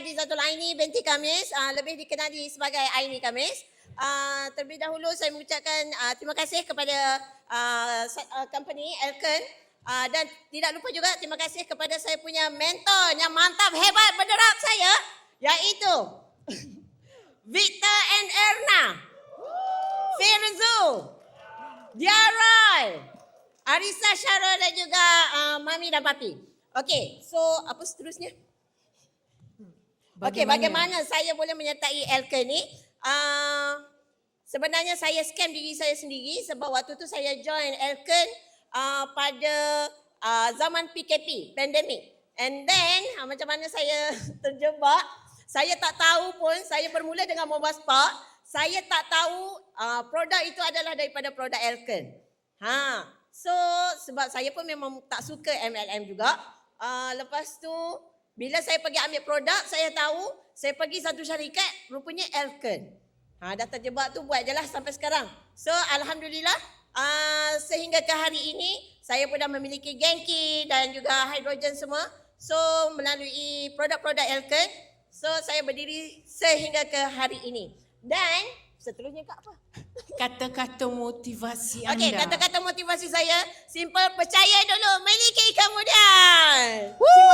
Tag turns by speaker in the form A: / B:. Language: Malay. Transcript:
A: Hadizatul Aini binti Kamis, lebih dikenali sebagai Aini Kamis. Terlebih dahulu saya mengucapkan terima kasih kepada company Elken, dan tidak lupa juga terima kasih kepada saya punya mentor yang mantap, hebat, berderap saya, iaitu Victor and Erna, Firzul, Diaroy, Arisa, Syarul dan juga Mami dan Papi. Okey, so apa seterusnya? Okey, bagaimana saya boleh menyertai Elken ni? Sebenarnya saya scam diri saya sendiri sebab waktu tu saya join Elken pada zaman PKP, pandemik. And then macam mana saya terjebak, saya tak tahu pun, saya bermula dengan Mobile Spark, saya tak tahu produk itu adalah daripada produk Elken. So sebab saya pun memang tak suka MLM juga. Lepas tu bila saya pergi ambil produk, saya tahu saya pergi satu syarikat, rupanya Elken. Dah terjebak tu, buat je lah sampai sekarang. So Alhamdulillah, sehingga ke hari ini saya pun dah memiliki Genki dan juga hidrogen semua. So melalui produk-produk Elken, so saya berdiri sehingga ke hari ini. Dan seterusnya Kak apa?
B: Kata-kata motivasi anda.
A: Okey, kata-kata motivasi saya simple, percaya dulu, miliki kemudian.